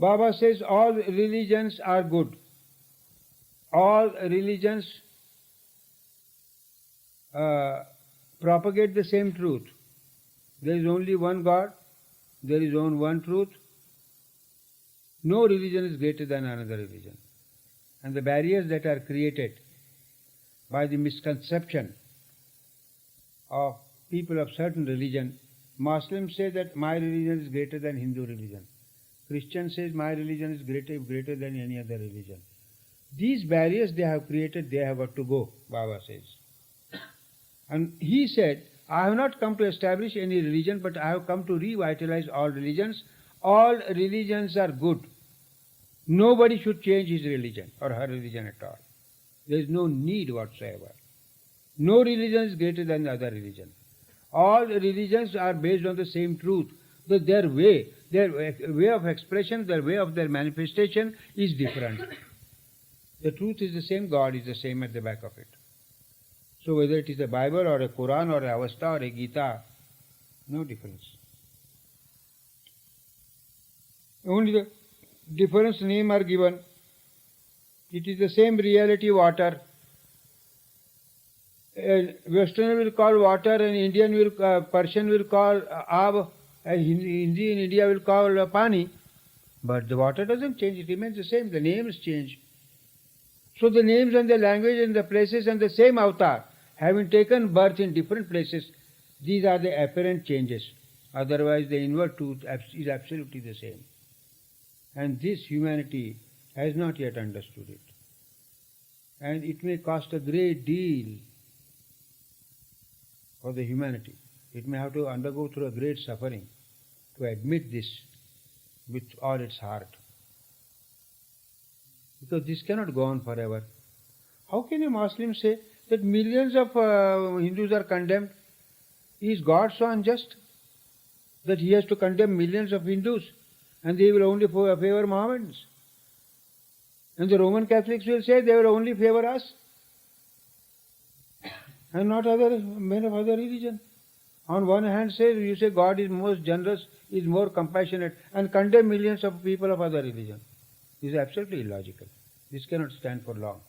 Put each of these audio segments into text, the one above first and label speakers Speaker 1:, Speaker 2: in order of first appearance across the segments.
Speaker 1: Baba says all religions are good. All religions propagate the same truth. There is only one God, there is only one truth. No religion is greater than another religion. And the barriers that are created by the misconception of people of certain religion, Muslims say that my religion is greater than Hindu religion. Christian says my religion is greater than any other religion. These barriers they have created, they have got to go, Baba says. And he said, I have not come to establish any religion, but I have come to revitalize all religions. All religions are good. Nobody should change his religion or her religion at all. There is no need whatsoever. No religion is greater than the other religion. All religions are based on the same truth. That their way of expression, their way of their manifestation is different. The truth is the same, God is the same at the back of it. So whether it is a Bible or a Quran or a Avesta or a Gita, no difference. Only the difference name are given. It is the same reality, water. A Westerner will call water, and Persian will call Aab, and Hindi in India will call Pani. But the water doesn't change, it remains the same, the names change. So the names and the language and the places and the same avatar, having taken birth in different places, these are the apparent changes. Otherwise the inward truth is absolutely the same. And this humanity has not yet understood it. And it may cost a great deal for the humanity. It may have to undergo through a great suffering to admit this with all its heart. Because this cannot go on forever. How can a Muslim say that millions of Hindus are condemned? Is God so unjust that he has to condemn millions of Hindus and they will only favor Mohammedans? And the Roman Catholics will say they will only favor us and not other men of other religion. On one hand, you say God is most generous, is more compassionate, and condemn millions of people of other religion. This is absolutely illogical. This cannot stand for long.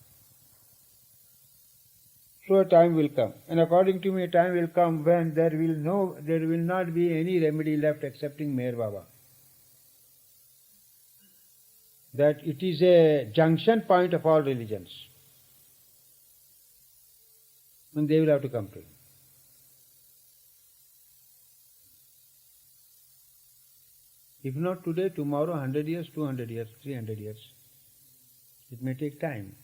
Speaker 1: So a time will come, and according to me, a time will come when there will not be any remedy left excepting Meher Baba. That it is a junction point of all religions, and they will have to come to him. If not today, tomorrow, 100 years, 200 years, 300 years. It may take time.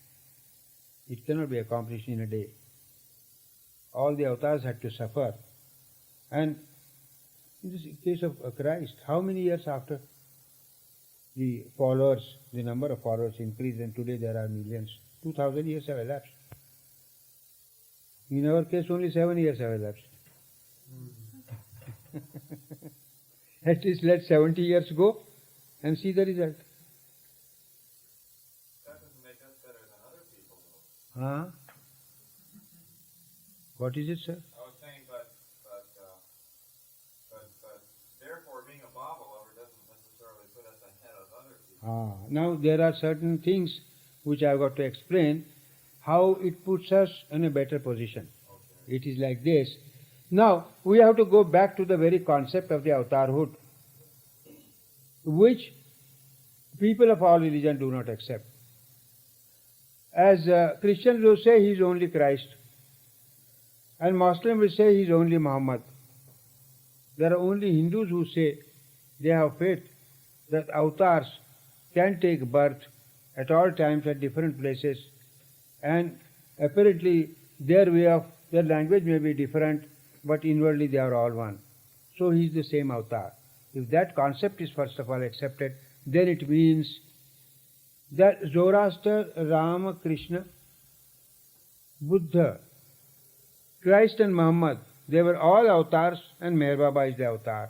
Speaker 1: It cannot be accomplished in a day. All the avatars had to suffer. And in this case of Christ, how many years after the number of followers increased, and today there are millions? 2000 years have elapsed. In our case, only 7 years have elapsed. At least let 70 years go and see the result.
Speaker 2: That doesn't make us better than other people, though.
Speaker 1: Huh? What is it, sir?
Speaker 2: I was saying, but therefore being a Baba lover doesn't necessarily put us ahead of other people.
Speaker 1: Now there are certain things which I have got to explain how it puts us in a better position. Okay. It is like this. Now, we have to go back to the very concept of the avatarhood, which people of all religion do not accept. As Christians will say he is only Christ, and Muslims will say he is only Muhammad. There are only Hindus who say they have faith that avatars can take birth at all times at different places, and apparently their language may be different, but inwardly they are all one. So he is the same avatar. If that concept is first of all accepted, then it means that Zoroaster, Rama, Krishna, Buddha, Christ and Muhammad, they were all avatars, and Meher Baba is the avatar.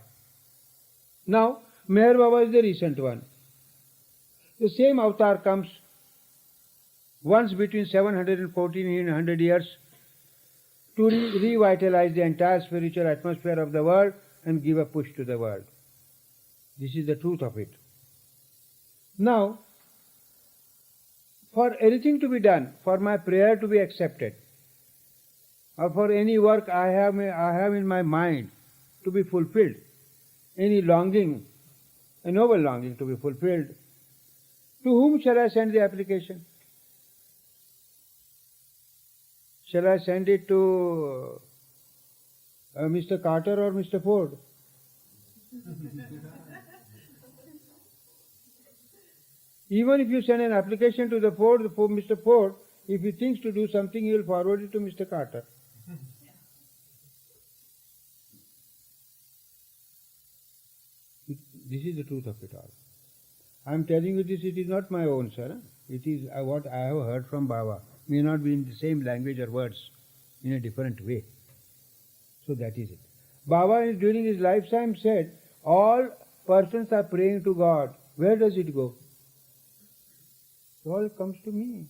Speaker 1: Now, Meher Baba is the recent one. The same avatar comes once between 700 and 1400 years to revitalize the entire spiritual atmosphere of the world and give a push to the world. This is the truth of it. Now, for anything to be done, for my prayer to be accepted, or for any work I have in my mind to be fulfilled, any longing, a noble longing to be fulfilled, to whom shall I send the application? Shall I send it to Mr. Carter or Mr. Ford? Even if you send an application to Mr. Ford, if he thinks to do something, he will forward it to Mr. Carter. This is the truth of it all. I am telling you this, it is not my own, sir. It is what I have heard from Baba. May not be in the same language or words, in a different way. So that is it. Baba during his lifetime said, all persons are praying to God. Where does it go? It all comes to me.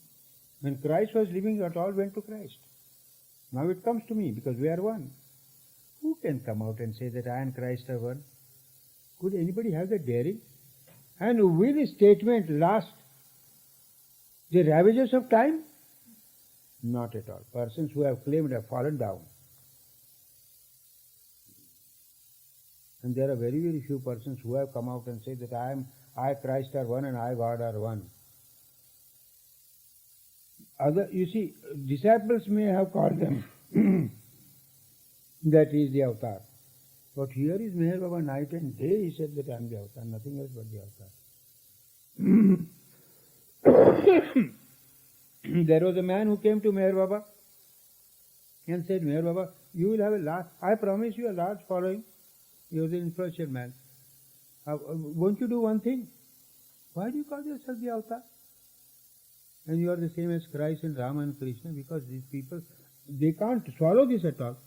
Speaker 1: When Christ was living, it all went to Christ. Now it comes to me because we are one. Who can come out and say that I and Christ are one? Could anybody have that daring? And will this statement last the ravages of time? Not at all. Persons who have claimed have fallen down. And there are very, very few persons who have come out and said that I, Christ are one and I, God are one. You see, disciples may have called them that he is the avatar. But here is Meher Baba night and day he said that I am the avatar, nothing else but the avatar. There was a man who came to Meher Baba and said, Meher Baba, you will have I promise you a large following. He was an influential man. Won't you do one thing? Why do you call yourself the avatar? And you are the same as Christ and Rama and Krishna, because these people, they can't swallow this at all.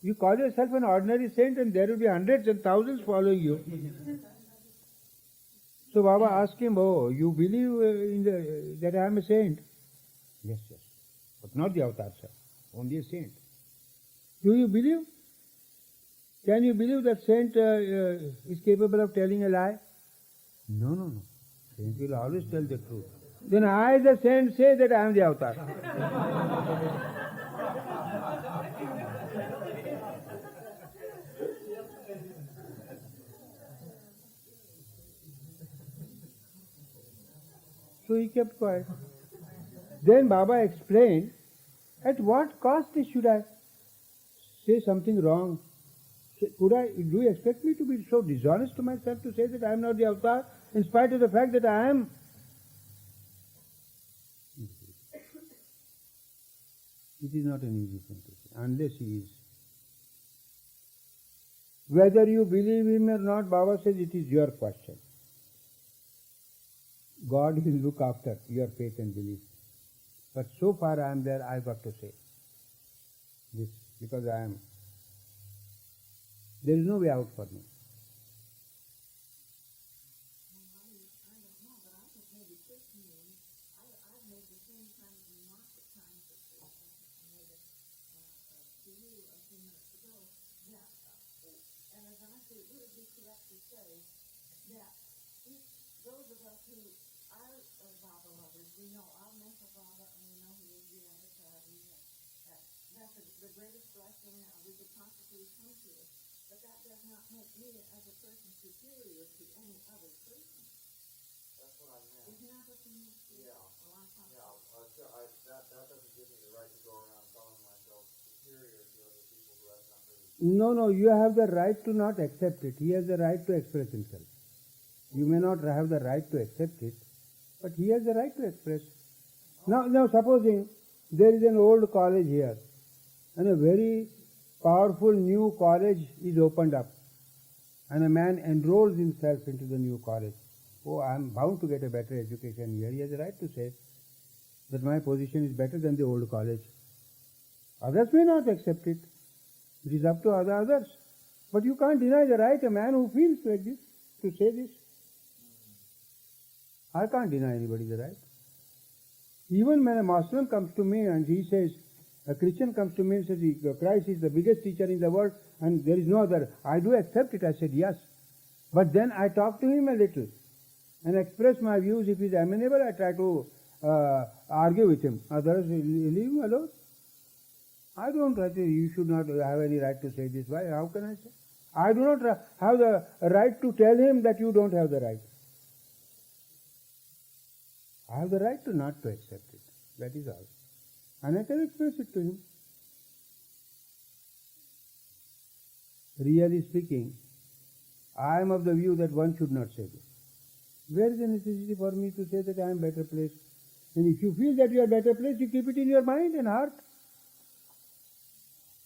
Speaker 1: You call yourself an ordinary saint and there will be hundreds and thousands following you. So Baba asked him, oh, you believe that I am a saint? Yes, yes. But not the avatar, sir. Only a saint. Do you believe? Can you believe that saint is capable of telling a lie? No, no, no. Saint will always tell the truth. Then I, the saint, say that I am the avatar. So he kept quiet. Then Baba explained, at what cost should I say something wrong? Do you expect me to be so dishonest to myself to say that I am not the avatar, in spite of the fact that I am? It is not an easy thing to say, unless he is. Whether you believe him or not, Baba says it is your question. God will look after your faith and belief. But so far I am there, I got to say this, because I am. There is no way out for me. No, you have the right to not accept it. He has the right to express himself. You may not have the right to accept it, but he has the right to express. Now supposing there is an old college here, and a very powerful new college is opened up, and a man enrolls himself into the new college. Oh, I am bound to get a better education here. He has the right to say that my position is better than the old college. Others may not accept it. It is up to others. But you can't deny the right a man who feels like this to say this. I can't deny anybody the right. Even when a Muslim comes to me and he says, a Christian comes to me and says, Christ is the biggest teacher in the world and there is no other, I do accept it. I said, yes. But then I talk to him a little. and express my views. If he is amenable, I try to argue with him. Otherwise, leave him alone. I don't have to, you should not have any right to say this. Why? How can I say? I do not have the right to tell him that you don't have the right. I have the right to not to accept it. That is all. And I can express it to him. Really speaking, I am of the view that one should not say this. Where is the necessity for me to say that I am better placed? And if you feel that you are better placed, you keep it in your mind and heart.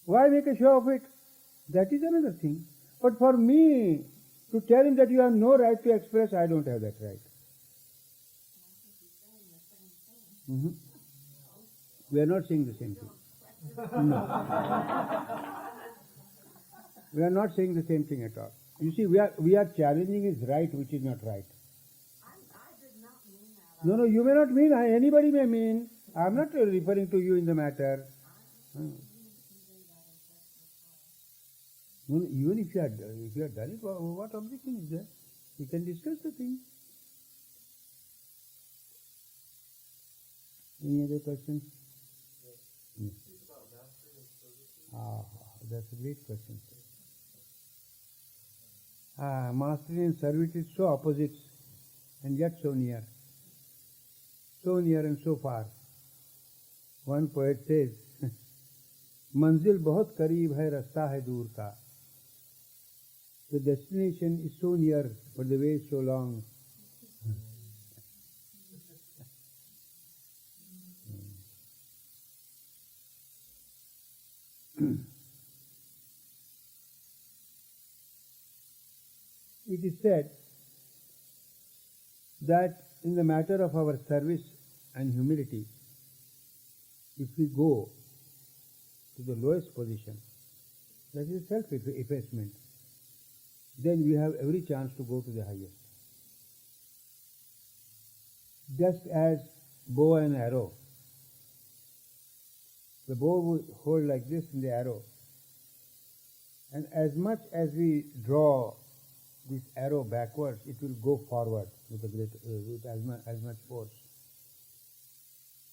Speaker 1: Why make a show of it? That is another thing. But for me to tell him that you have no right to express, I don't have that right. We are not saying the same thing. No. We are not saying the same thing at all. You see, we are challenging his right, which is not right.
Speaker 3: I did not mean that.
Speaker 1: No, you may not mean. Anybody may mean. I am not referring to you in the matter. No, even if you had done it, what objection is there? We can discuss the thing. Any other questions? Yes. That's a great question. Mastery and servitude so opposites and yet so near. So near and so far. One poet says, मंजिल बहुत करीब है रास्ता है दूर का. The destination is so near, but the way is so long. It is said that in the matter of our service and humility, if we go to the lowest position, that is self-effacement, then we have every chance to go to the highest. Just as bow and arrow, the bow will hold like this in the arrow, and as much as we draw this arrow backwards, it will go forward with as much force.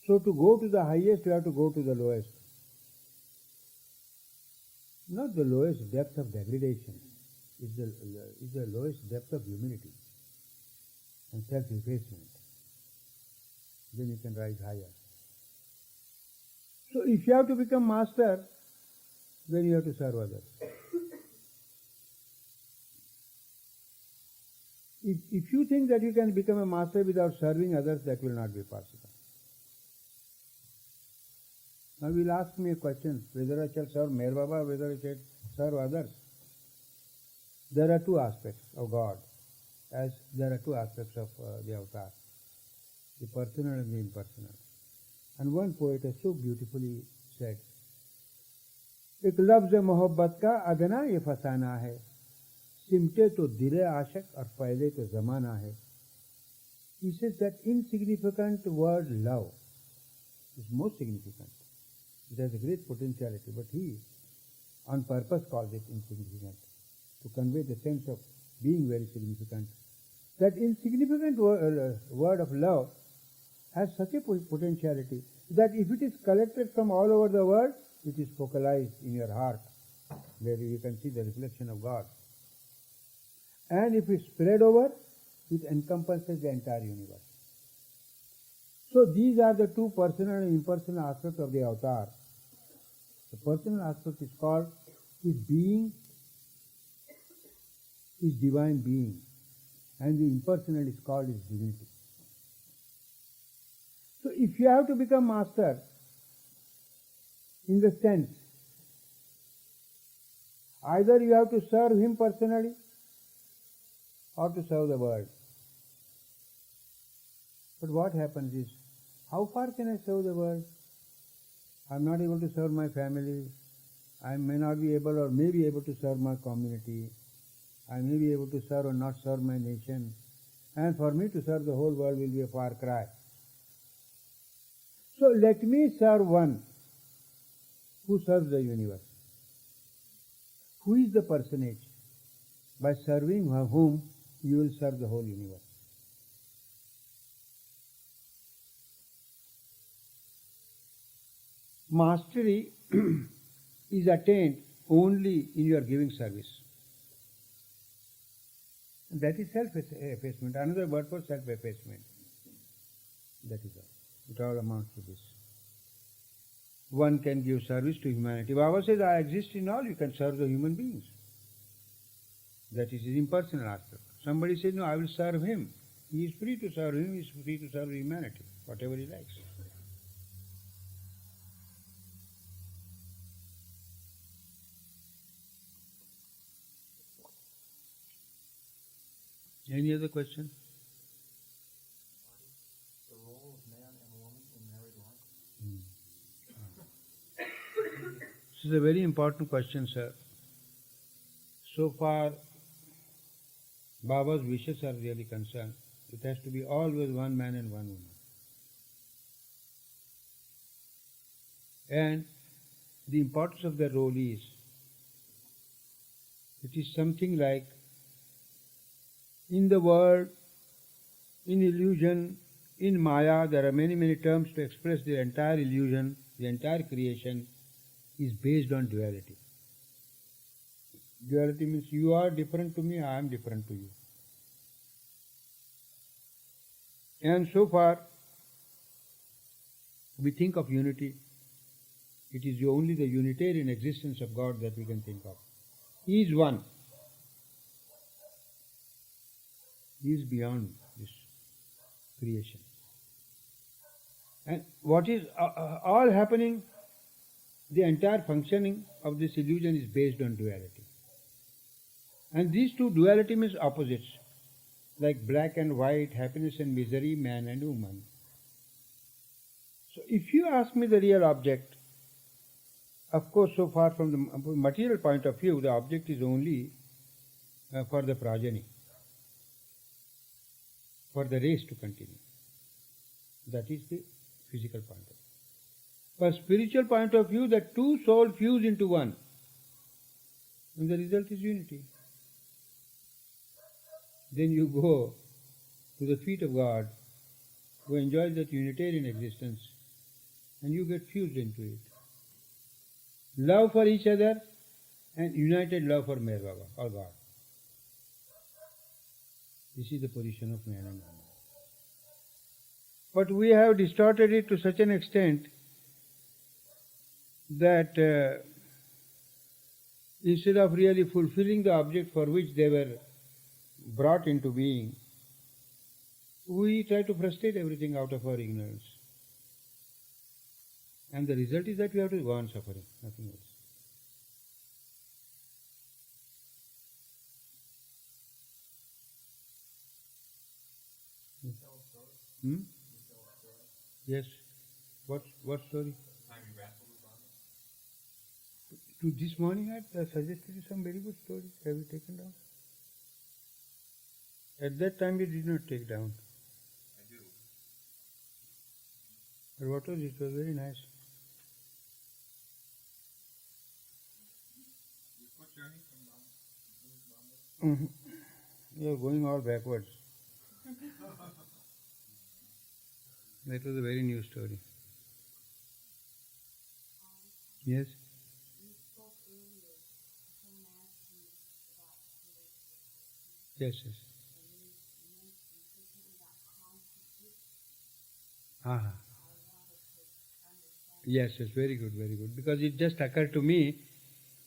Speaker 1: So to go to the highest, you have to go to the lowest. Not the lowest depth of degradation. It's the lowest depth of humility and self-effacement. Then you can rise higher. So if you have to become master, then you have to serve others. If you think that you can become a master without serving others, that will not be possible. Now you will ask me a question, whether I shall serve MeherBaba or whether I shall serve others. There are two aspects of God, as there are two aspects of the avatar, the personal and the impersonal. And one poet has so beautifully said, एक लफ्ज़ मोहब्बत का अदना ये फसाना है, सिमटे तो दिले आशिक और फैले तो ज़माना है. He says that insignificant word love is most significant. It has a great potentiality, but he on purpose calls it insignificant, to convey the sense of being very significant. That insignificant word of love has such a potentiality that if it is collected from all over the world, it is focalized in your heart, where you can see the reflection of God. And if it spread over, it encompasses the entire universe. So these are the two personal and impersonal aspects of the avatar. The personal aspect is called his being, his divine being, and the impersonal is called his divinity. So if you have to become master, in the sense, either you have to serve him personally or to serve the world. But what happens is, how far can I serve the world? I am not able to serve my family. I may not be able or may be able to serve my community. I may be able to serve or not serve my nation. And for me to serve the whole world will be a far cry. So let me serve one who serves the universe. Who is the personage? By serving whom you will serve the whole universe. Mastery is attained only in your giving service. That is self-effacement. Another word for self-effacement. That is all. It all amounts to this. One can give service to humanity. Baba says, I exist in all, you can serve the human beings. That is his impersonal aspect. Somebody says, no, I will serve him. He is free to serve him, he is free to serve humanity, whatever he likes. Any other question?
Speaker 2: The role of man and woman in married life?
Speaker 1: This is a very important question, sir. So far, Baba's wishes are really concerned. It has to be always one man and one woman. And the importance of the role is, it is something like, in the world, in illusion, in Maya, there are many, many terms to express the entire illusion, the entire creation is based on duality. Duality means you are different to me, I am different to you. And so far, we think of unity. It is only the Unitarian existence of God that we can think of. He is one. He is beyond this creation. And what is all happening, the entire functioning of this illusion is based on duality. And these two, duality means opposites, like black and white, happiness and misery, man and woman. So if you ask me the real object, of course, so far from the material point of view, the object is only for the progeny, for the race to continue. That is the physical point of view. For spiritual point of view, the two souls fuse into one, and the result is unity. Then you go to the feet of God, who enjoys that Unitarian existence, and you get fused into it. Love for each other and united love for MeherBaba or God. This is the position of man and woman. But we have distorted it to such an extent that instead of really fulfilling the object for which they were brought into being, we try to frustrate everything out of our ignorance. And the result is that we have to go on suffering, nothing else. Hmm? Yes. What story?
Speaker 2: Time you wrestled with Baba?
Speaker 1: To this morning I suggested you some very good stories. Have you taken down? At that time you did not take down.
Speaker 2: I do.
Speaker 1: But what was it? It was very nice.
Speaker 2: What journey from Baba?
Speaker 1: You are going all backwards. That was a very new story. Yes?
Speaker 3: You spoke earlier, someone asked you about spirituality,
Speaker 1: Yes, yes.
Speaker 3: and you said something about consciousness.
Speaker 1: Aha.
Speaker 3: I wanted to understand.
Speaker 1: Yes, yes, very good, very good. Because it just occurred to me,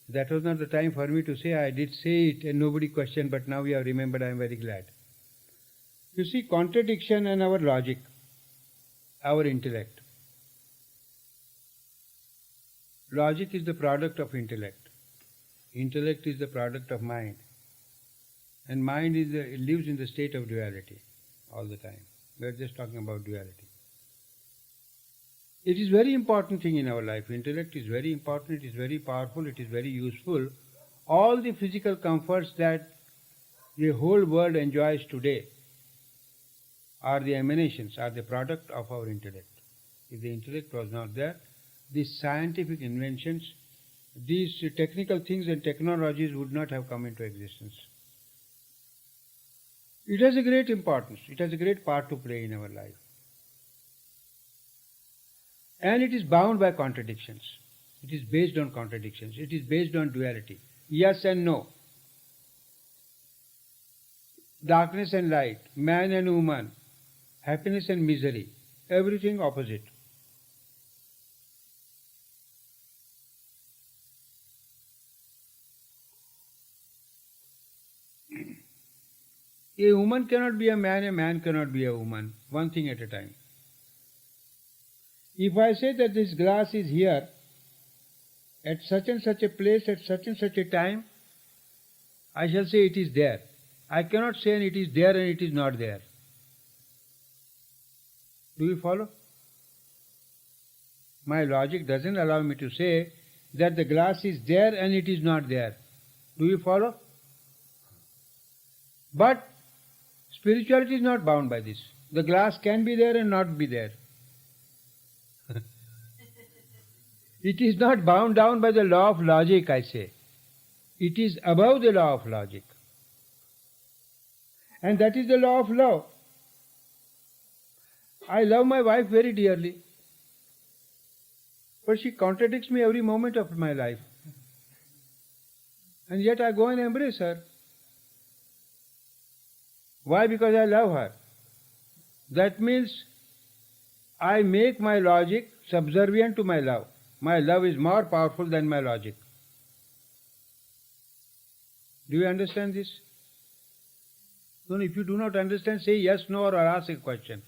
Speaker 1: that was not the time for me to say, I did say it and nobody questioned, but now you have remembered, I am very glad. You see, contradiction and our logic, our intellect. Logic is the product of intellect. Intellect is the product of mind. And mind lives in the state of duality all the time. We are just talking about duality. It is very important thing in our life. Intellect is very important, it is very powerful, it is very useful. All the physical comforts that the whole world enjoys today are the emanations, are the product of our intellect. If the intellect was not there, these scientific inventions, these technical things and technologies would not have come into existence. It has a great importance, it has a great part to play in our life. And it is bound by contradictions. It is based on contradictions. It is based on duality. Yes and no. Darkness and light. Man and woman. Happiness and misery. Everything opposite. A woman cannot be a man cannot be a woman. One thing at a time. If I say that this glass is here, at such and such a place, at such and such a time, I shall say it is there. I cannot say it is there and it is not there. Do you follow? My logic doesn't allow me to say that the glass is there and it is not there. Do you follow? But spirituality is not bound by this. The glass can be there and not be there. It is not bound down by the law of logic, I say. It is above the law of logic. And that is the law of love. I love my wife very dearly, but she contradicts me every moment of my life. And yet I go and embrace her. Why? Because I love her. That means I make my logic subservient to my love. My love is more powerful than my logic. Do you understand this? No, if you do not understand, say yes, no, or ask a question.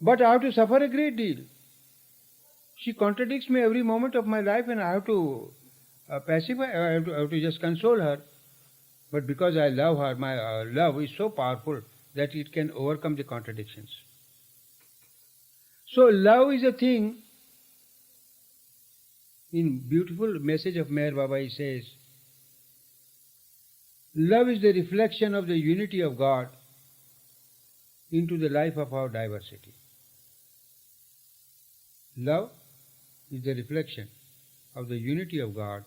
Speaker 1: But I have to suffer a great deal. She contradicts me every moment of my life and I have to pacify, I have to just console her. But because I love her, my love is so powerful that it can overcome the contradictions. So love is a thing. In beautiful message of Meher Baba, he says, love is the reflection of the unity of God into the life of our diversity. Love is the reflection of the unity of God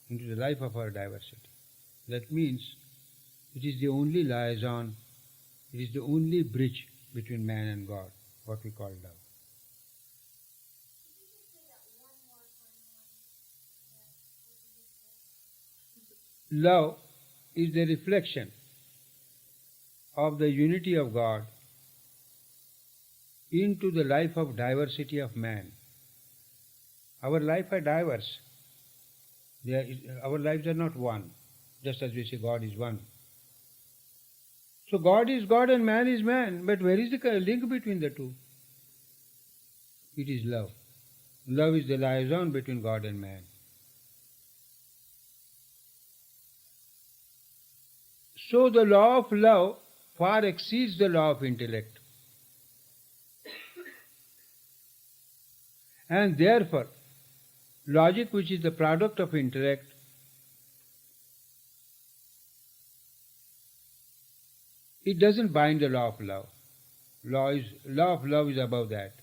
Speaker 1: into the life of our diversity. That means it is the only liaison, it is the only bridge between man and God, what we call love. Love is the reflection of the unity of God into the life of diversity of man. Our life are diverse. Our lives are not one, just as we say God is one. So God is God and man is man, but where is the link between the two? It is love. Love is the liaison between God and man. So the law of love far exceeds the law of intellect. And therefore, logic, which is the product of intellect, it doesn't bind the law of love. Law of love is above that.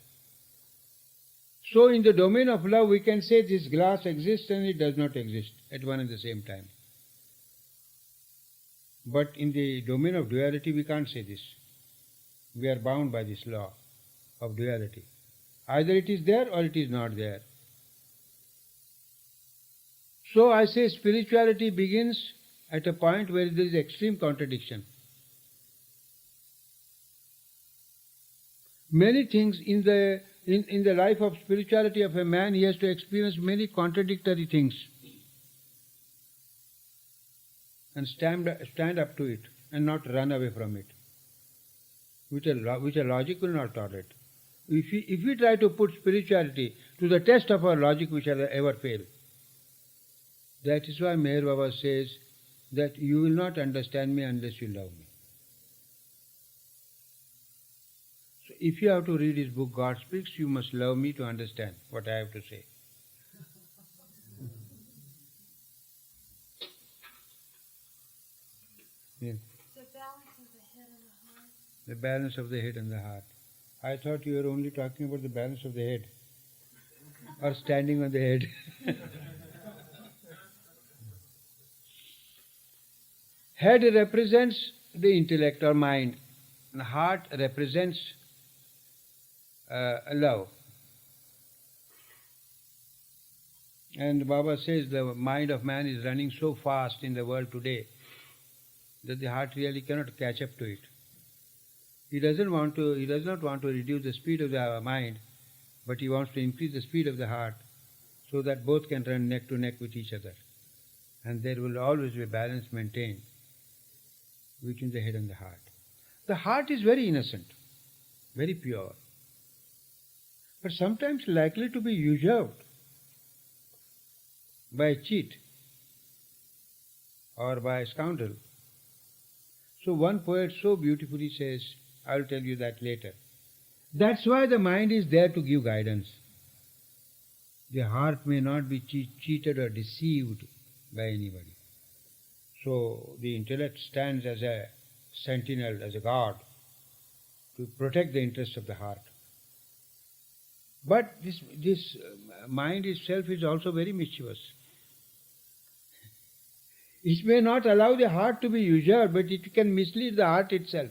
Speaker 1: So in the domain of love, we can say this glass exists and it does not exist at one and the same time. But in the domain of duality, we can't say this. We are bound by this law of duality. Either it is there or it is not there. So I say spirituality begins at a point where there is extreme contradiction. Many things in the life of spirituality of a man, he has to experience many contradictory things and stand up to it and not run away from it, which a logic will not tolerate. If we try to put spirituality to the test of our logic, we shall ever fail. That is why Meher Baba says that you will not understand me unless you love me. So if you have to read his book, God Speaks, you must love me to understand what I have to say. Yeah.
Speaker 3: The balance of the head and the heart.
Speaker 1: The balance of the head and the heart. I thought you were only talking about the balance of the head or standing on the head. Head represents the intellect or mind, heart represents love. And Baba says the mind of man is running so fast in the world today that the heart really cannot catch up to it. He does not want to reduce the speed of the mind, but he wants to increase the speed of the heart so that both can run neck to neck with each other. And there will always be balance maintained between the head and the heart. The heart is very innocent, very pure, but sometimes likely to be usurped by a cheat or by a scoundrel. So one poet so beautifully says, I will tell you that later. That's why the mind is there to give guidance. The heart may not be cheated or deceived by anybody. So the intellect stands as a sentinel, as a guard, to protect the interests of the heart. But this mind itself is also very mischievous. It may not allow the heart to be usured, but it can mislead the heart itself.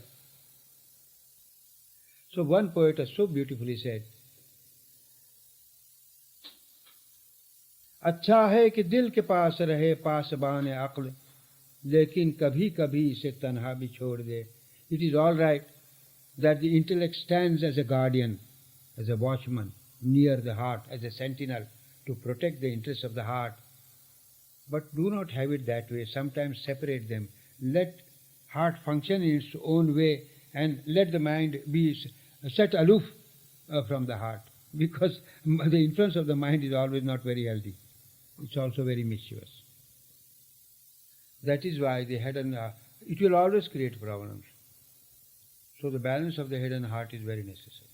Speaker 1: So one poet has so beautifully said, अच्छा है कि दिल के पास रहे पासबान अक्ल, लेकिन कभी कभी इसे तन्हा भी छोड़ दे. It is all right that the intellect stands as a guardian, as a watchman, near the heart, as a sentinel, to protect the interests of the heart. But do not have it that way. Sometimes separate them. Let heart function in its own way and let the mind be set aloof from the heart. Because the influence of the mind is always not very healthy. It's also very mischievous. That is why the head and it will always create problems. So the balance of the head and heart is very necessary.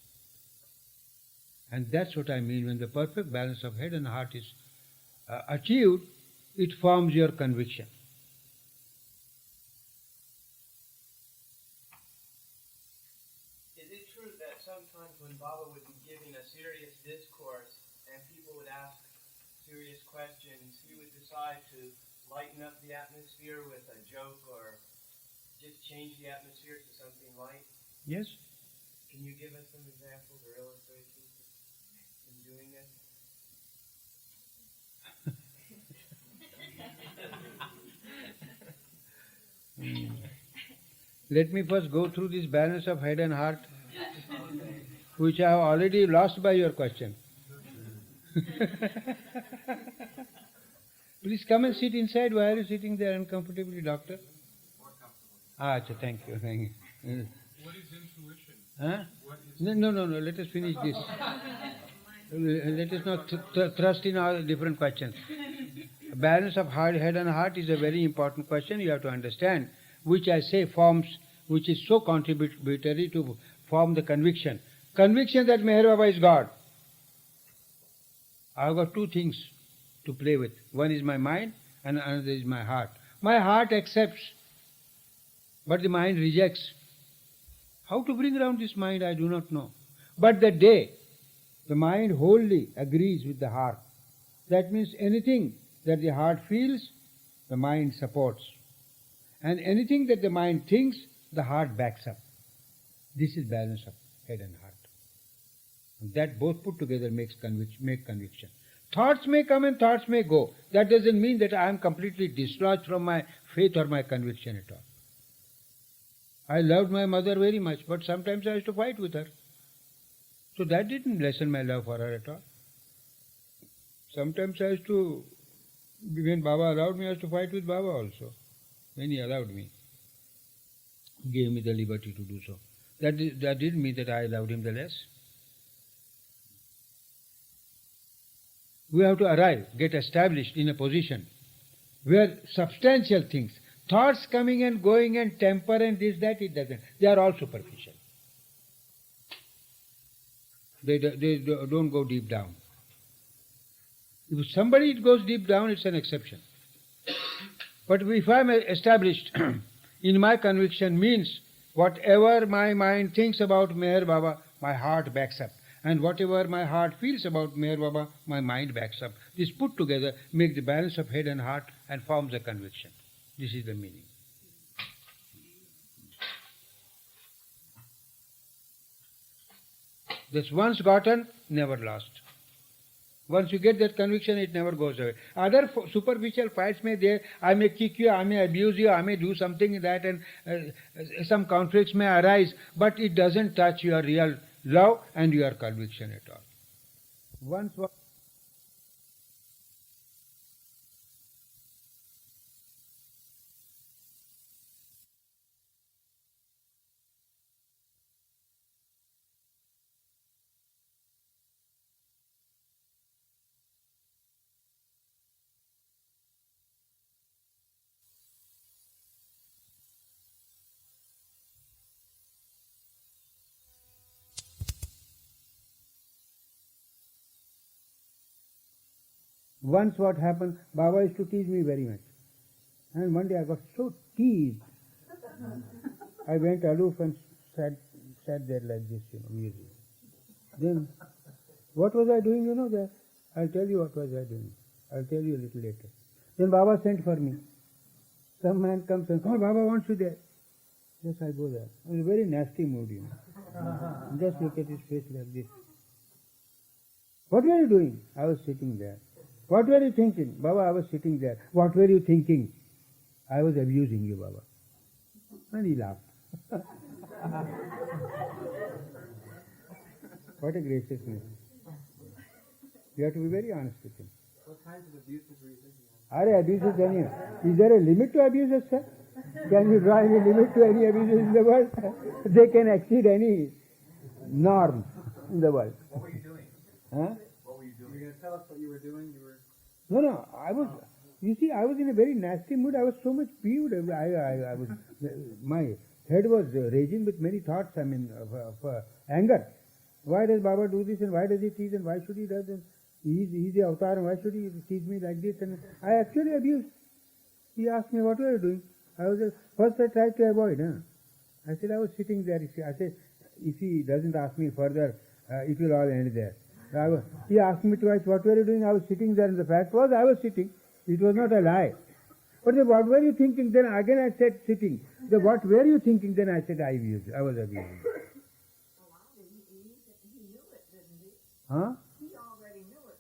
Speaker 1: And that's what I mean. When the perfect balance of head and heart is achieved, it forms your conviction.
Speaker 4: Is it true that sometimes when Baba would be giving a serious discourse and people would ask serious questions, he would decide to lighten up the atmosphere with a joke or just change the atmosphere to something light?
Speaker 1: Yes?
Speaker 4: Can you give us some examples or illustrations in doing this?
Speaker 1: Let me first go through this balance of head and heart, which I have already lost by your question. Please come and sit inside. Why are you sitting there uncomfortably, doctor? Thank you.
Speaker 5: What is intuition?
Speaker 1: Huh?
Speaker 5: What is
Speaker 1: No, let us finish this. Let us not thrust in all different questions. Balance of head and heart is a very important question you have to understand, which I say which is so contributory to form the conviction. Conviction that Meher Baba is God. I have got two things to play with. One is my mind and another is my heart. My heart accepts, but the mind rejects. How to bring around this mind, I do not know. But the day the mind wholly agrees with the heart, that means anything that the heart feels, the mind supports. And anything that the mind thinks, the heart backs up. This is balance of head and heart. And that both put together make conviction. Thoughts may come and thoughts may go. That doesn't mean that I am completely dislodged from my faith or my conviction at all. I loved my mother very much, but sometimes I used to fight with her. So that didn't lessen my love for her at all. Sometimes I used to, when Baba allowed me, I used to fight with Baba also. When he allowed me, he gave me the liberty to do so. That didn't mean that I loved him the less. We have to arrive, get established in a position where substantial things, thoughts coming and going and temper and this, that, it doesn't. They are all superficial. They don't go deep down. If somebody goes deep down, it's an exception. But if I am established in my conviction, means whatever my mind thinks about Meher Baba, my heart backs up. And whatever my heart feels about Meher Baba, my mind backs up. This put together make the balance of head and heart and forms a conviction. This is the meaning. This once gotten, never lost. Once you get that conviction, it never goes away. Other superficial fights I may kick you, I may abuse you, I may do something that, and some conflicts may arise, but it doesn't touch your real love and your conviction at all. Once what happened, Baba used to tease me very much. And one day I got so teased. I went aloof and sat there like this, musing. Then, what was I doing, there? I'll tell you what was I doing. I'll tell you a little later. Then Baba sent for me. Some man comes and, oh, Baba wants you there. Yes, I go there. I was in a very nasty mood, Just look at his face like this. What were you doing? I was sitting there. What were you thinking? Baba, I was sitting there. What were you thinking? I was abusing you, Baba. And he laughed. What a graciousness. You have to be very honest with him.
Speaker 4: What kinds of abuses were you thinking of?
Speaker 1: Are abuses any? Is there a limit to abuses, sir? Can you draw any limit to any abuses in the world? They can exceed any norm in the world.
Speaker 2: What were you doing?
Speaker 1: Huh?
Speaker 2: What were you doing?
Speaker 4: You're going to tell us what you were doing?
Speaker 1: No, I was in a very nasty mood. I was so much peeved. My head was raging with many thoughts, of anger. Why does Baba do this, and why does he tease, and why should he do this? He's the avatar, and why should he tease me like this? And I actually abused. He asked me, what were you doing? First I tried to avoid. I said, I was sitting there. I said, if he doesn't ask me further, it will all end there. He asked me twice, what were you doing? I was sitting there, and the fact was I was sitting. It was not a lie. But what were you thinking? Then again I said sitting. What were you thinking? Then I said I was abusing.
Speaker 3: He knew it, didn't he?
Speaker 1: Huh?
Speaker 3: He already knew it.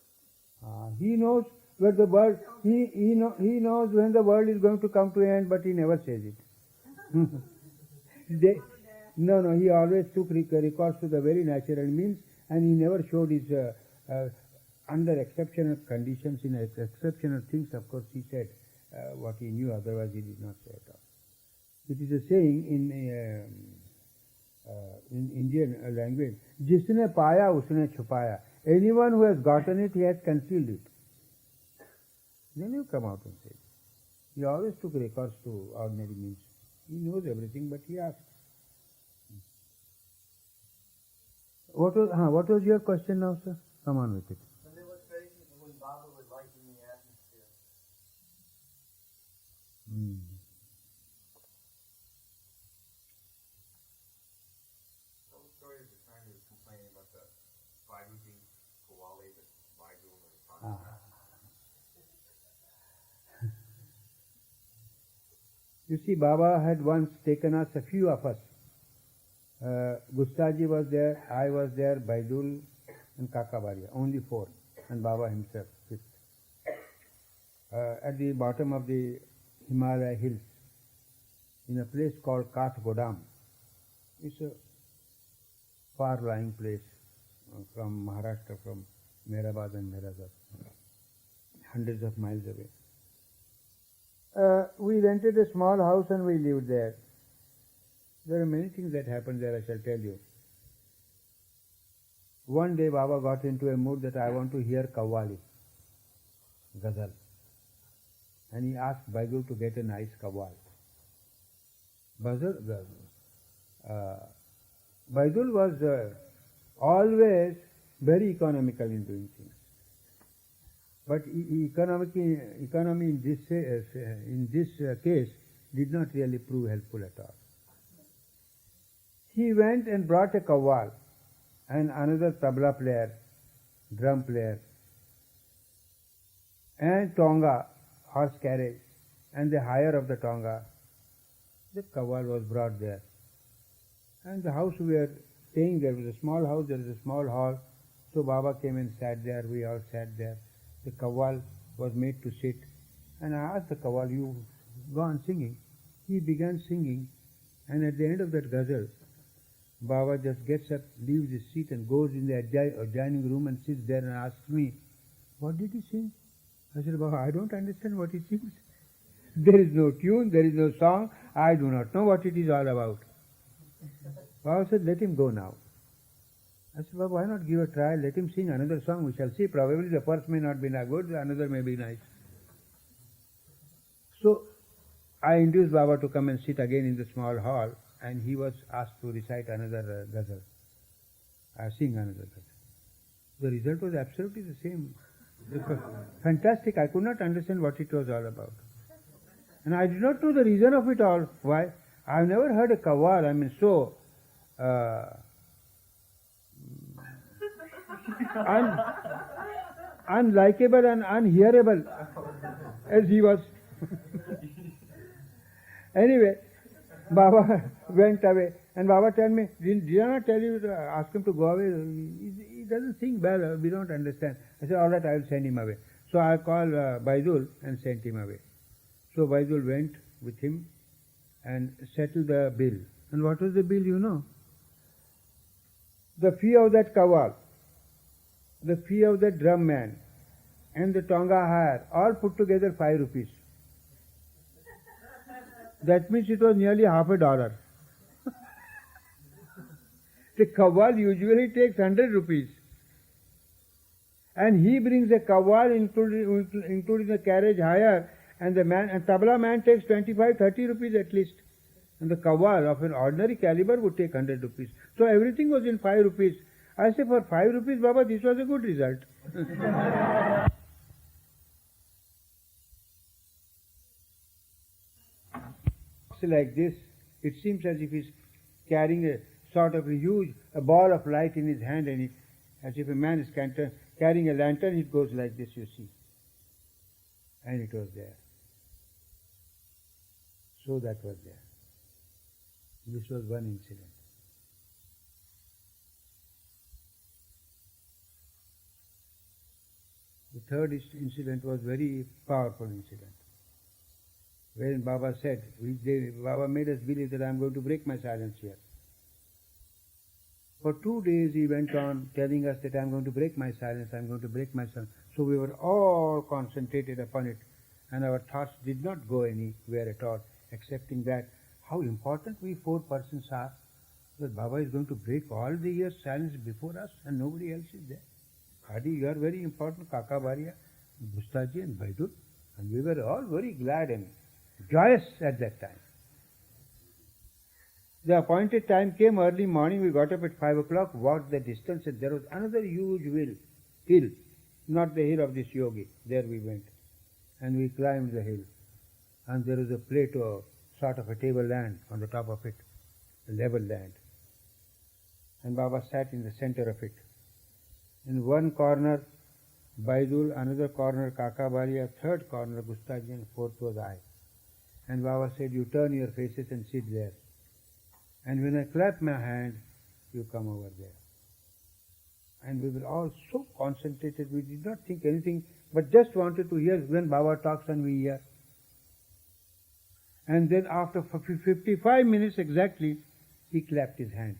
Speaker 1: He knows where the world. He knows when the world is going to come to an end, but he never says it. No. He always took recourse to the very natural means, and he never showed his under exceptional conditions, in exceptional things. Of course, he said what he knew. Otherwise, he did not say at all. It is a saying in Indian language, "Jisne paya, usne chupaya." Anyone who has gotten it, he has concealed it. Then you come out and say it. He always took recourse to ordinary means. He knows everything, but he asks. What was your question now, sir? Come on with it.
Speaker 4: And there was phases when Baba would lighten the atmosphere.
Speaker 2: Tell the story of the time he was complaining about the Bible being Kowali, the Bible or the Bible.
Speaker 1: You see, Baba had once taken us, a few of us. Gustaji was there, I was there, Baidul and Kakabaria, only 4, and Baba himself, 5th. At the bottom of the Himalaya hills, in a place called Kathgodam. It's a far-lying place from Maharashtra, from Meherabad and Meherabad, hundreds of miles away. We rented a small house and we lived there. There are many things that happened there, I shall tell you. One day Baba got into a mood that I want to hear Qawwali, Ghazal. And he asked Baidul to get a nice Qawwal. Baidul was always very economical in doing things. But economy in this case did not really prove helpful at all. He went and brought a Qawwal and another tabla player, drum player, and tonga, horse carriage, and the hire of the tonga. The Qawwal was brought there. And the house where staying there. It was a small house, there was a small hall. So Baba came and sat there, we all sat there. The kawal was made to sit. And I asked the kawal, you go on singing. He began singing, and at the end of that ghazal, Baba just gets up, leaves his seat and goes in the adjoining room and sits there and asks me, what did he sing? I said, Baba, I don't understand what he sings. There is no tune, there is no song, I do not know what it is all about. Baba said, let him go now. I said, Baba, why not give a try, let him sing another song, we shall see. Probably the first may not be good, another may be nice. So, I induced Baba to come and sit again in the small hall, and he was asked to recite another ghazal. Sing another ghazal. The result was absolutely the same. It was fantastic. I could not understand what it was all about. And I did not know the reason of it all. Why? I have never heard a kawal, so unlikable and unhearable as he was. Anyway, Baba went away, and Baba told me, did I not tell you to ask him to go away? He doesn't sing well, we don't understand. I said, all right, I will send him away. So I called Baidul and sent him away. So Baidul went with him and settled the bill. And what was the bill, you know? The fee of that kawal, the fee of that drum man, and the tonga hire, all put together 5 rupees. That means it was nearly $50. The kawal usually takes 100 rupees. And he brings a kawal including the carriage hire, and the man and tabla man takes 25-30 rupees at least. And the kawal of an ordinary caliber would take 100 rupees. So everything was in 5 rupees. I say, for 5 rupees, Baba, this was a good result. Like this, it seems as if he's carrying a sort of a ball of light in his hand, and as if a man is carrying a lantern, it goes like this, you see. And it was there. So that was there. This was one incident. The third incident was very powerful incident. Wherein Baba said, Baba made us believe that I am going to break my silence here. For 2 days he went on telling us that I am going to break my silence, I am going to break my silence. So we were all concentrated upon it, and our thoughts did not go anywhere at all, excepting that how important we 4 persons are, that Baba is going to break all the years' silence before us and nobody else is there. Hadi, you are very important, Kaka Bharia, Gustaji and Baidul, and we were all very glad and joyous at that time. The appointed time came early morning, we got up at 5 o'clock, walked the distance, and there was another huge hill, not the hill of this yogi. There we went, and we climbed the hill, and there was a plateau, sort of a tableland on the top of it, a level land. And Baba sat in the center of it. In one corner, Baidul, another corner, Kaka Bharia, third corner, Gustaji, and fourth was I. And Baba said, you turn your faces and sit there. And when I clap my hand, you come over there. And we were all so concentrated, we did not think anything, but just wanted to hear when Baba talks and we hear. And then after 55 minutes exactly, he clapped his hand.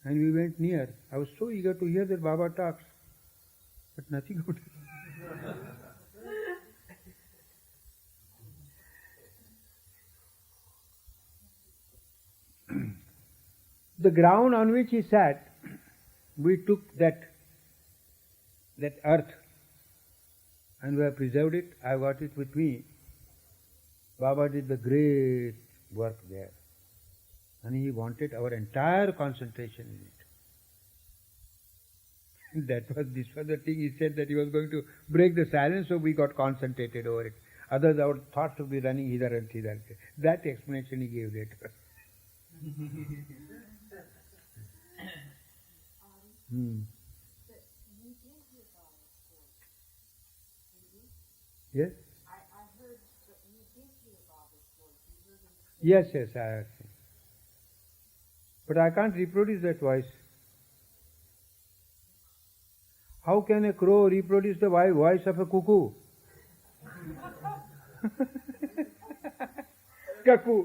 Speaker 1: And we went near. I was so eager to hear that Baba talks, but nothing would. The ground on which he sat, we took that earth and we have preserved it. I got it with me. Baba did the great work there, and he wanted our entire concentration in it. This was the thing he said, that he was going to break the silence, so we got concentrated over it. Others, our thoughts would be running hither and thither. That explanation he gave later.
Speaker 3: But you did hear Baba's voice, didn't you?
Speaker 1: Yes?
Speaker 3: I heard that you did hear Baba's voice. You heard him say,
Speaker 1: Yes, I have seen. But I can't reproduce that voice. How can a crow reproduce the voice of a cuckoo? Cuckoo. Cuckoo.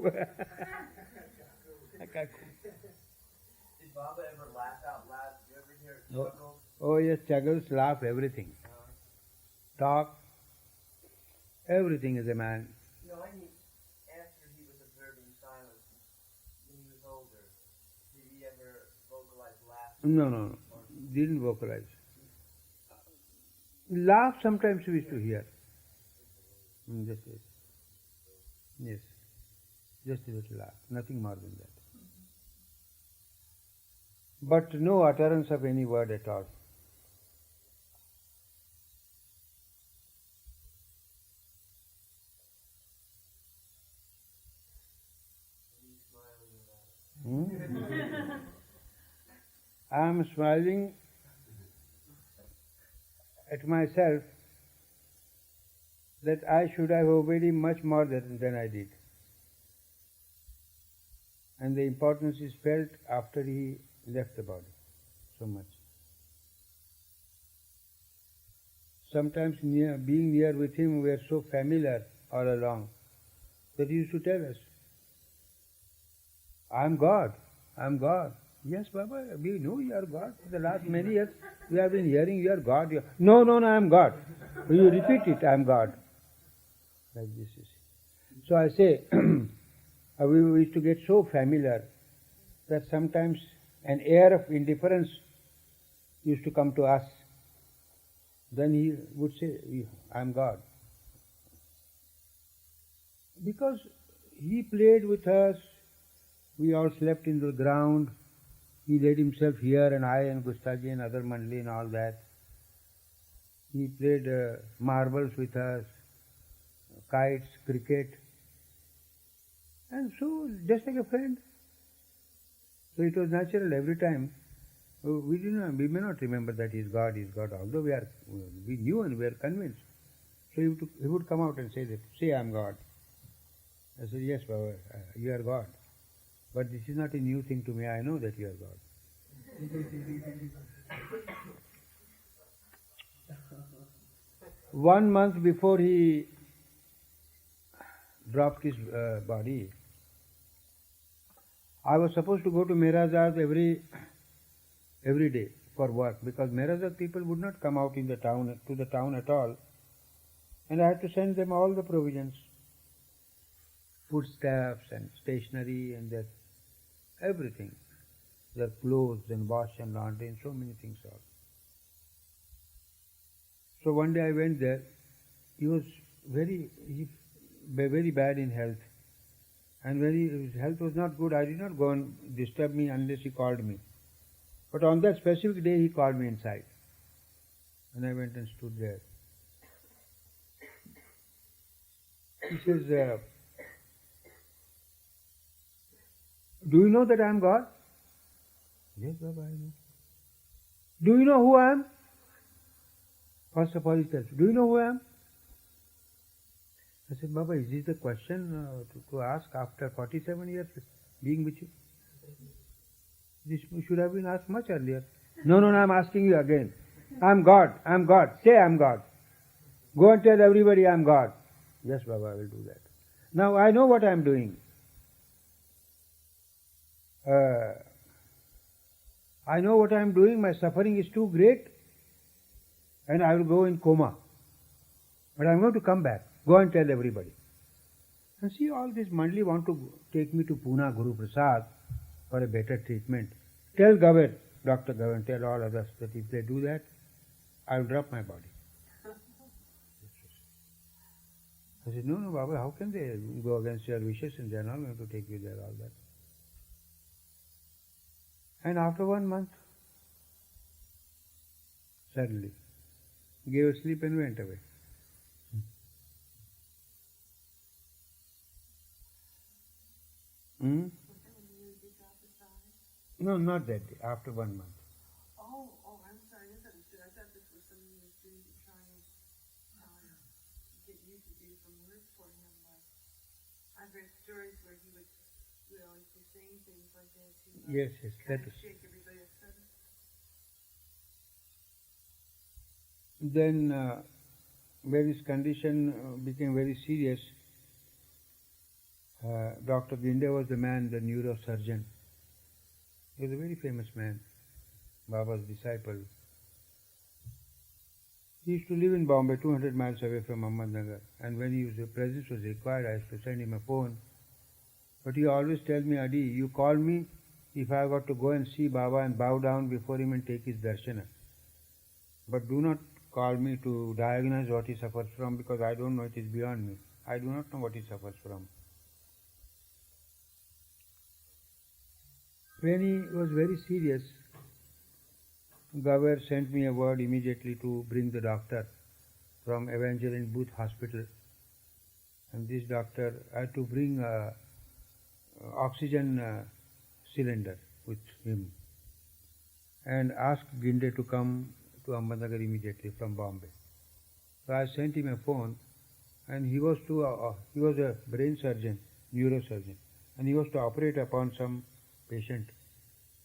Speaker 4: Did Baba ever laugh out loud? Did you ever hear it chuckle?
Speaker 1: Oh yes, chuckles, laugh, everything. Talk. Everything is a man.
Speaker 4: No, I mean, after he was observing silence, when he was older, did he ever vocalize laughter?
Speaker 1: No. Didn't vocalize. Laugh sometimes we used to hear. Just yes. Yes. Just a little laugh. Nothing more than that. But no utterance of any word at all. I am smiling at myself that I should have obeyed him much more than I did. And the importance is felt after he left the body so much. Sometimes being near with him, we are so familiar all along that he used to tell us, I am God. Yes, Baba, we know you are God. For the last many years we have been hearing you are God. No, I am God. You repeat it, I am God. Like this you see. So I say, we used to get so familiar that sometimes an air of indifference used to come to us. Then he would say, I am God. Because he played with us, we all slept in the ground, he laid himself here and I and Gustaji and other Mandli and all that. He played marbles with us, kites, cricket, and so just like a friend. So it was natural every time. We may not remember that he is God, although we knew and we are convinced. So he would come out and say that, say I am God. I said, yes, Baba, you are God. But this is not a new thing to me, I know that you are God. 1 month before he dropped his body, I was supposed to go to Meherabad every day for work, because Meherabad people would not come out to the town at all, and I had to send them all the provisions, foodstuffs and stationery and everything, their clothes and wash and laundry and so many things all. So one day I went there. He was very bad in health, and his health was not good. I did not go and disturb me unless he called me. But on that specific day he called me inside, and I went and stood there. He says, do you know that I am God? Yes, Baba, I know. Do you know who I am? First of all he tells, do you know who I am? I said, Baba, is this the question to ask after 47 years being with you? This should have been asked much earlier. No, I am asking you again. I am God. Say I am God. Go and tell everybody I am God. Yes, Baba, I will do that. Now I know what I am doing. I know what I am doing. My suffering is too great, and I will go in coma. But I am going to come back. Go and tell everybody. And see, all this Mandli want to take me to Pune Guru Prasad for a better treatment. Tell Gavan, Dr. Gavan, tell all others that if they do that, I will drop my body. I said, no, Baba, how can they go against your wishes, and they are not going to take you there, all that. And after 1 month, suddenly, he gave a sleep and went away. No, not that day, after 1 month.
Speaker 3: Oh, I'm sorry, I misunderstood. I thought this was something you were doing to try and get you to do some work for him. Like, I've read stories where he would we always be saying things like that to
Speaker 1: Yes, yes,
Speaker 3: kind
Speaker 1: that
Speaker 3: of
Speaker 1: is.
Speaker 3: shake everybody up.
Speaker 1: Then, when his condition became very serious, Dr. Ginde was the man, the neurosurgeon. He was a very famous man, Baba's disciple. He used to live in Bombay, 200 miles away from Ahmednagar, and when his presence was required, I used to send him a phone. But he always tells me, Adi, you call me if I got to go and see Baba and bow down before him and take his darshana. But do not call me to diagnose what he suffers from, because I don't know, it is beyond me. I do not know what he suffers from. When he was very serious, Gavar sent me a word immediately to bring the doctor from Evangeline Booth Hospital. And this doctor had to bring a oxygen cylinder with him and asked Ginde to come to Ahmednagar immediately from Bombay. So I sent him a phone, and he was a brain surgeon, neurosurgeon, and he was to operate upon some patient.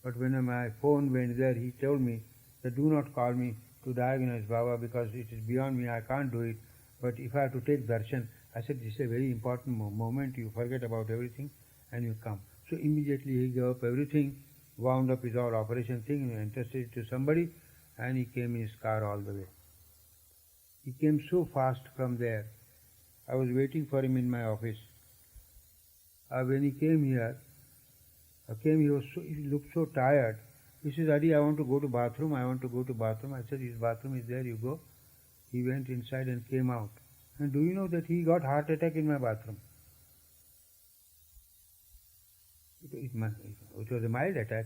Speaker 1: But when my phone went there, he told me that do not call me to diagnose Baba because it is beyond me, I can't do it. But if I have to take darshan, I said, this is a very important moment, you forget about everything and you come. So immediately he gave up everything, wound up his all operation thing, entrusted it to somebody, and he came in his car all the way. He came so fast from there. I was waiting for him in my office. When he came here, he looked so tired. He says, Adi, I want to go to bathroom, I said, his bathroom is there, you go. He went inside and came out. And do you know that he got heart attack in my bathroom? It was a mild attack.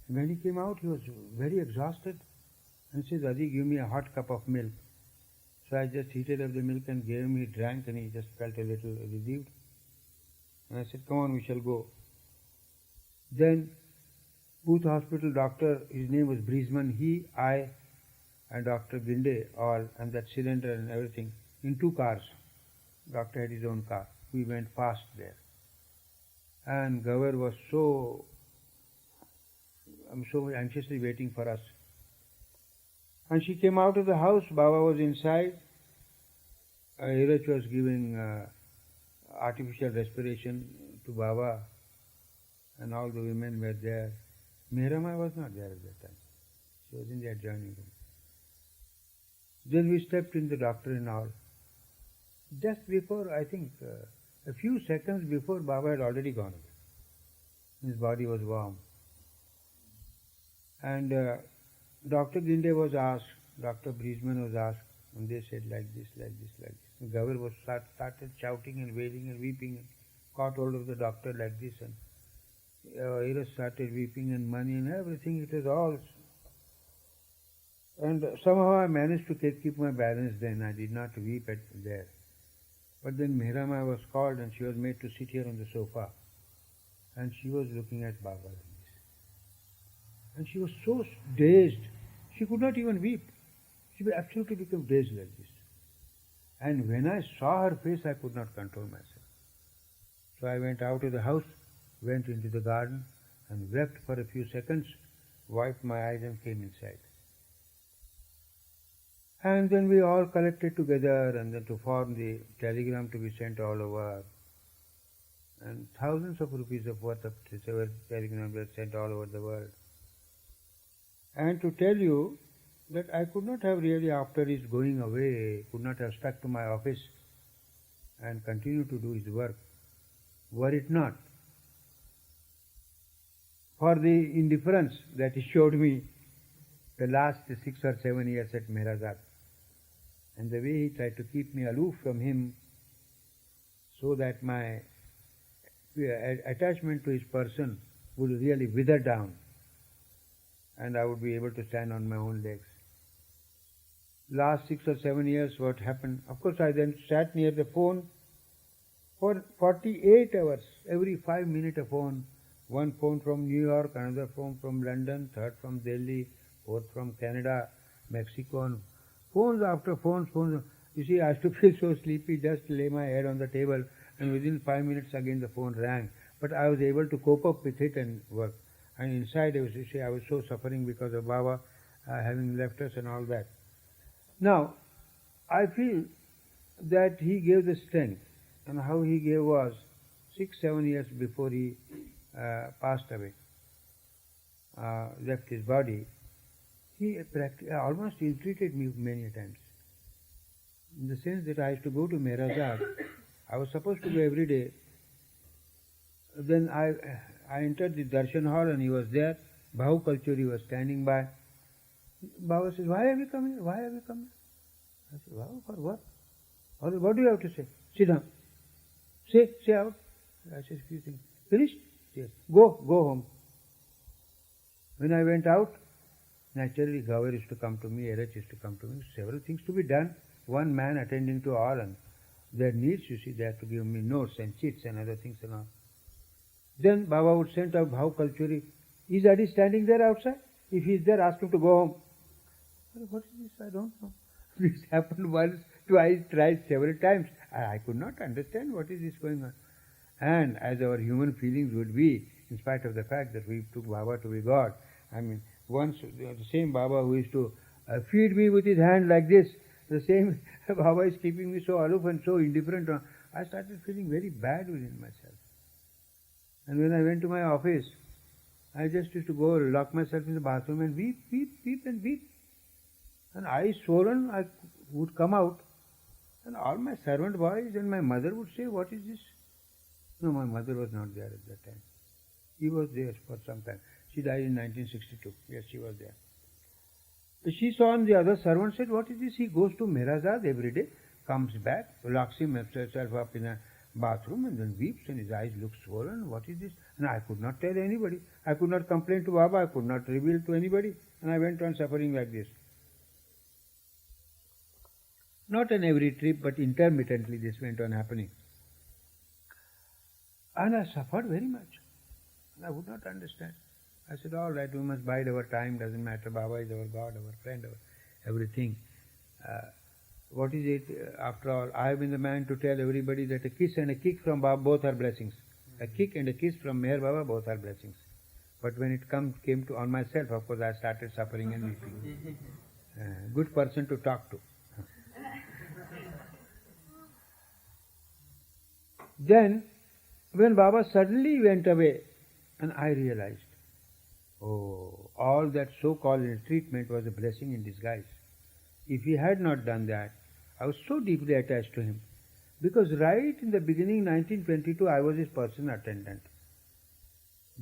Speaker 1: When he came out, he was very exhausted and says, Adi, give me a hot cup of milk. So I just heated up the milk and gave him, he drank and he just felt a little relieved. And I said, come on, we shall go. Then Booth Hospital doctor, his name was Brisman, he, I and Dr. Ginde all, and that cylinder and everything, in 2 cars. Doctor had his own car. We went fast there. And Gavar was so anxiously waiting for us. And she came out of the house, Baba was inside. Hirach was giving artificial respiration to Baba, and all the women were there. Meherama was not there at that time. She was in the adjoining room. Then we stepped in, the doctor and all. Just before, I think, a few seconds before, Baba had already gone away. His body was warm. And Dr. Ginde was asked, Dr. Brisman was asked, and they said like this. And Gavar was started shouting and wailing and weeping, and caught hold of the doctor like this, and Hirach started weeping, and money and everything, it was all. And somehow I managed to keep my balance then. I did not weep there. But then Meherama was called and she was made to sit here on the sofa. And she was looking at Baba like this. And she was so dazed, she could not even weep. She absolutely became dazed like this. And when I saw her face, I could not control myself. So I went out of the house, went into the garden and wept for a few seconds, wiped my eyes and came inside. And then we all collected together and then to form the telegram to be sent all over. And thousands of rupees of worth of telegram were sent all over the world. And to tell you that I could not have really, after his going away, could not have stuck to my office and continued to do his work, were it not for the indifference that he showed me the last 6 or 7 years at Meherazad, and the way he tried to keep me aloof from him so that my attachment to his person would really wither down and I would be able to stand on my own legs. Last 6 or 7 years, what happened? Of course, I then sat near the phone for 48 hours, every 5 minutes a phone. One phone from New York, another phone from London, third from Delhi, fourth from Canada, Mexico, and phones after phones. You see, I used to feel so sleepy, just lay my head on the table, and within 5 minutes again the phone rang. but I was able to cope up with it and work. And inside I was so suffering because of Baba having left us and all that. Now, I feel that he gave the strength, and how he gave was 6-7 years before he passed away, left his body. He almost ill-treated me many times, in the sense that I used to go to MeherBabaLibrary. I was supposed to go every day. Then I entered the darshan hall and he was there. Bhav Kalchuri was standing by. Baba says, "Why have you come here? Why have you come here?" I said, "Baba, for what? What do you have to say? Sit down. Say out." I said, "Few things. Finished? Yes. Go home." When I went out, naturally Gavar used to come to me, RH used to come to me, several things to be done. One man attending to all, and their needs, you see, they have to give me notes and chits and other things and all. Then Baba would send out Bhav Kalchuri. Is Adi standing there outside? If he is there, ask him to go home. What is this? I don't know. This happened once, twice, thrice, several times. I could not understand what is this going on. And as our human feelings would be, in spite of the fact that we took Baba to be God, I mean, once the same Baba who used to feed me with his hand like this, the same Baba is keeping me so aloof and so indifferent. I started feeling very bad within myself. And when I went to my office, I just used to go lock myself in the bathroom and weep and weep. And eyes swollen, I would come out. And all my servant boys and my mother would say, "What is this?" No, my mother was not there at that time. He was there for some time. She died in 1962. Yes, she was there. She saw, and the other servant said, "What is this? He goes to MeherBabaLibrary every day, comes back, locks himself up in a bathroom and then weeps and his eyes look swollen. What is this?" And I could not tell anybody. I could not complain to Baba. I could not reveal to anybody. And I went on suffering like this. Not on every trip, but intermittently this went on happening. And I suffered very much. And I would not understand. I said, "All right, we must bide our time, doesn't matter. Baba is our God, our friend, our everything. What is it? After all, I have been the man to tell everybody that a kiss and a kick from Baba, both are blessings. A kick and a kiss from Meher Baba, both are blessings. But when it came to on myself, of course, I started suffering and weeping. Good person to talk to. Then, when Baba suddenly went away, and I realized, oh, all that so-called treatment was a blessing in disguise. If he had not done that, I was so deeply attached to him. Because right in the beginning, 1922, I was his personal attendant.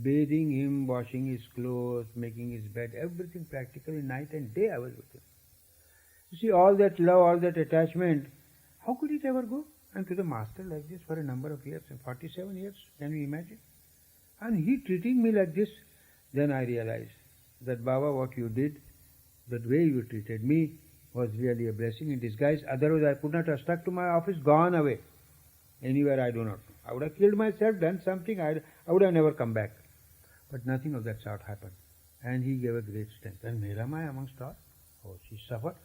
Speaker 1: Bathing him, washing his clothes, making his bed, everything practically night and day I was with him. You see, all that love, all that attachment, how could it ever go? And to the master like this for a number of years, 47 years, can you imagine? And he treating me like this. Then I realized that Baba, what you did, that way you treated me, was really a blessing in disguise. Otherwise I could not have stuck to my office, gone away. Anywhere I do not know. I would have killed myself, done something, I would have never come back. But nothing of that sort happened. And he gave a great strength. And Meheramai amongst all, oh, she suffered.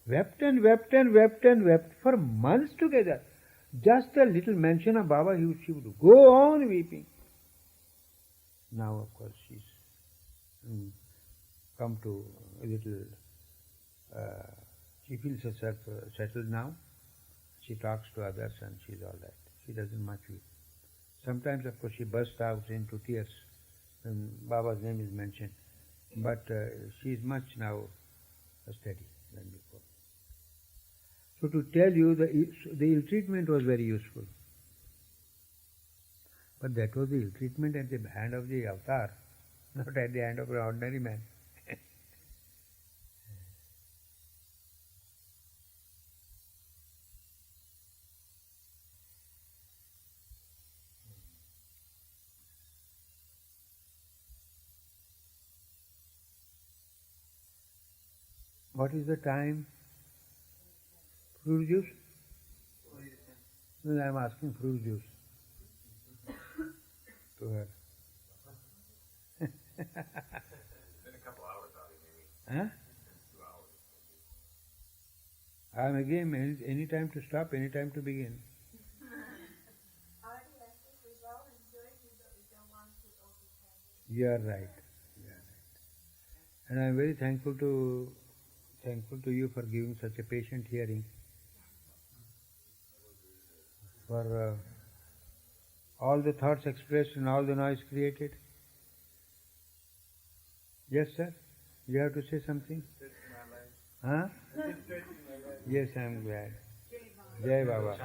Speaker 1: Wept and wept and wept and wept for months together. Just a little mention of Baba, she would go on weeping. Now, of course, she's come to a little, she feels herself settled now. She talks to others and she's all right. She doesn't much weep. Sometimes, of course, she bursts out into tears when Baba's name is mentioned. But she is much now steady than before. So to tell you, the ill-treatment was very useful. But that was the ill-treatment at the hand of the avatar, not at the hand of an ordinary man. What is the time? Fruit juice? No, I am asking fruit juice to her.
Speaker 2: In a couple hours, maybe.
Speaker 1: Huh?
Speaker 2: 2 hours.
Speaker 1: I am again any time to stop, any time to begin.
Speaker 6: Already last week we all enjoyed his
Speaker 1: You are right. And I am very thankful to you for giving such a patient hearing, for all the thoughts expressed and all the noise created. Yes, sir? You have to say something? Huh? Yes, I am glad. Jai Baba.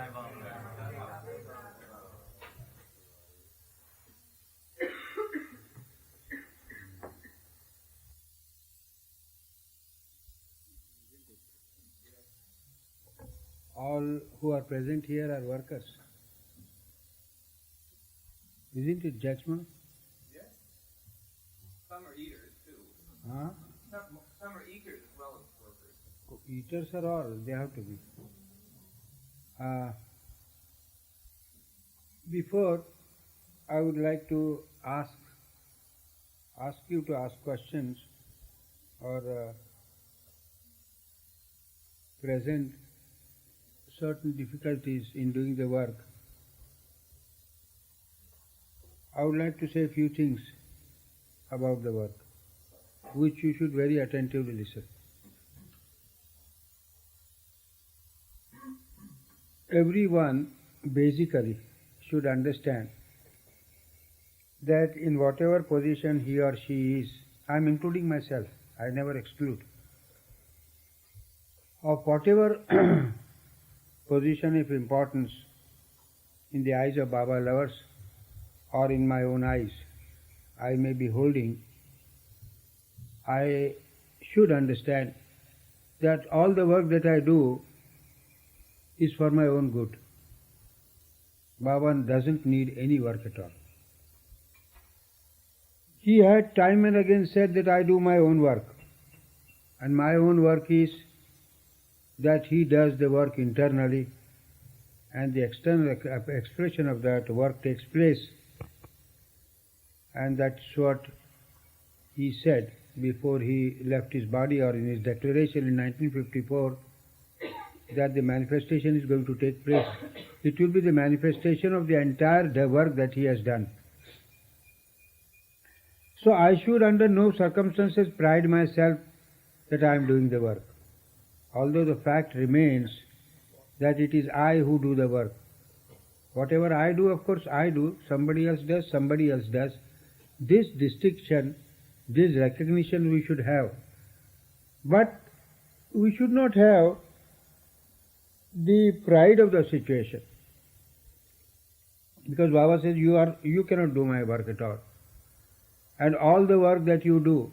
Speaker 1: All who are present here are workers. Isn't it, Jackman?
Speaker 4: Yes. Some are eaters too.
Speaker 1: Huh?
Speaker 4: Some are eaters as well as workers.
Speaker 1: Eaters are all, they have to be. Before, I would like to ask you to ask questions or present certain difficulties in doing the work. I would like to say a few things about the work, which you should very attentively listen. Everyone basically should understand that in whatever position he or she is, I am including myself, I never exclude, of whatever position of importance in the eyes of Baba lovers or in my own eyes I may be holding, I should understand that all the work that I do is for my own good. Baba doesn't need any work at all. He had time and again said that I do my own work, and my own work is that he does the work internally and the external expression of that work takes place. And that's what he said before he left his body, or in his declaration in 1954, that the manifestation is going to take place. It will be the manifestation of the entire work that he has done. So I should under no circumstances pride myself that I am doing the work, although the fact remains that it is I who do the work. Whatever I do, of course I do, somebody else does, somebody else does. This distinction, this recognition we should have. But we should not have the pride of the situation. Because Baba says, you cannot do my work at all. And all the work that you do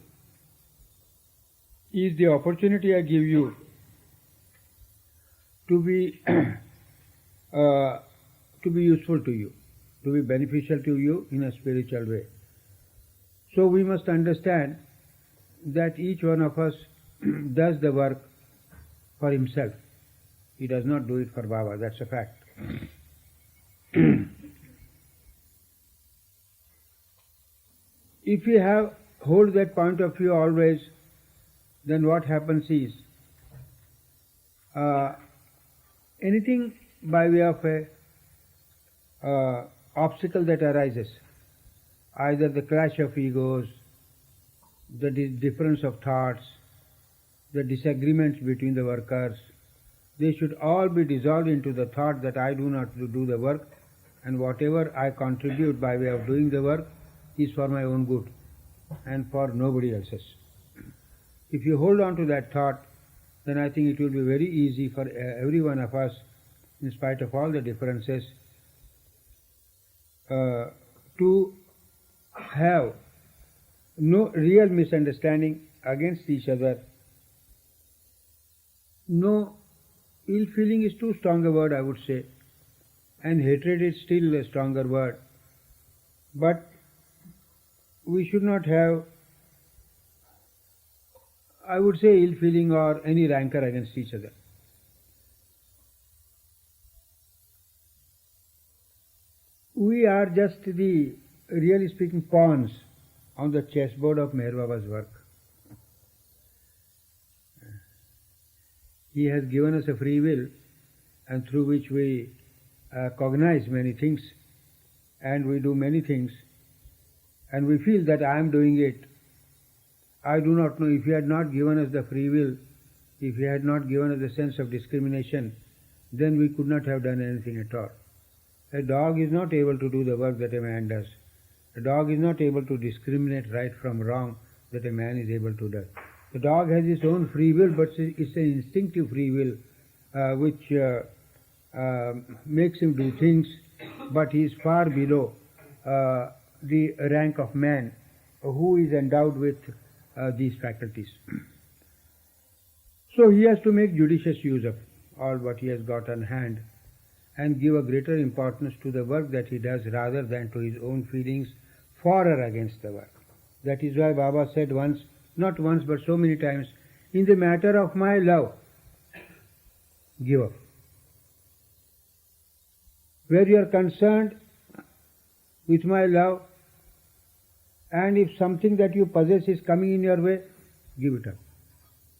Speaker 1: is the opportunity I give you to be useful to you, to be beneficial to you in a spiritual way. So we must understand that each one of us does the work for himself. He does not do it for Baba, that's a fact. If we hold that point of view always, then what happens is, anything by way of a obstacle that arises, either the clash of egos, the difference of thoughts, the disagreements between the workers, they should all be dissolved into the thought that I do not do the work, and whatever I contribute by way of doing the work is for my own good and for nobody else's. If you hold on to that thought, then I think it will be very easy for every one of us, in spite of all the differences, to have no real misunderstanding against each other. No ill feeling is too strong a word, I would say, and hatred is still a stronger word. But we should not have, I would say, ill feeling or any rancor against each other. We are just the, really speaking, pawns on the chessboard of Meher Baba's work. He has given us a free will, and through which we cognize many things and we do many things. and we feel that I am doing it. I do not know. If He had not given us the free will, if He had not given us the sense of discrimination, then we could not have done anything at all. A dog is not able to do the work that a man does. A dog is not able to discriminate right from wrong that a man is able to do. The dog has its own free will, but it's an instinctive free will which makes him do things, but he is far below the rank of man who is endowed with these faculties. So he has to make judicious use of all what he has got on hand and give a greater importance to the work that he does rather than to his own feelings for or against the work. That is why Baba said once, not once but so many times, in the matter of my love, give up. Where you are concerned with my love, and if something that you possess is coming in your way, give it up.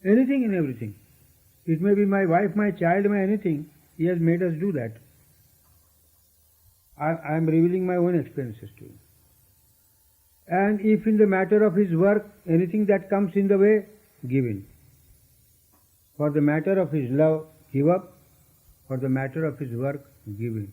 Speaker 1: Anything and everything. It may be my wife, my child, my anything. He has made us do that. I am revealing my own experiences to you. And if in the matter of his work, anything that comes in the way, give in. For the matter of his love, give up. For the matter of his work, give in.